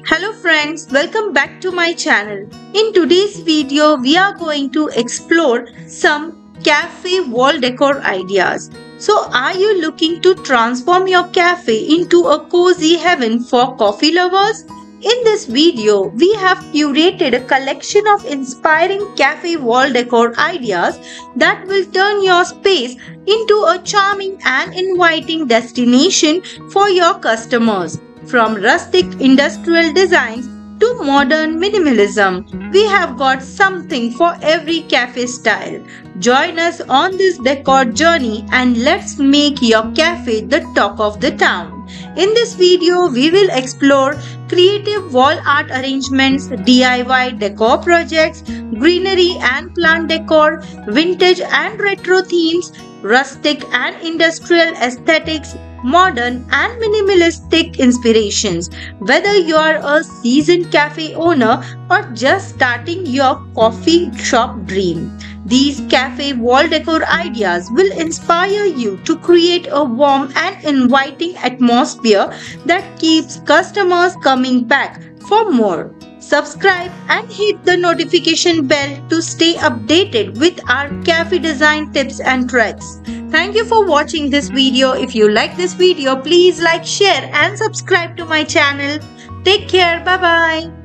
Hello friends, welcome back to my channel. In today's video, we are going to explore some cafe wall decor ideas. So are you looking to transform your cafe into a cozy heaven for coffee lovers? In this video, we have curated a collection of inspiring cafe wall decor ideas that will turn your space into a charming and inviting destination for your customers. From rustic industrial designs to modern minimalism, we have got something for every cafe style. Join us on this decor journey and let's make your cafe the talk of the town. In this video, we will explore creative wall art arrangements, DIY decor projects, greenery and plant decor, vintage and retro themes, rustic and industrial aesthetics, modern and minimalistic inspirations. Whether you are a seasoned cafe owner or just starting your coffee shop dream, these cafe wall decor ideas will inspire you to create a warm and inviting atmosphere that keeps customers coming back for more. Subscribe and hit the notification bell to stay updated with our cafe design tips and tricks. Thank you for watching this video. If you like this video, please like, share and subscribe to my channel. Take care. Bye bye.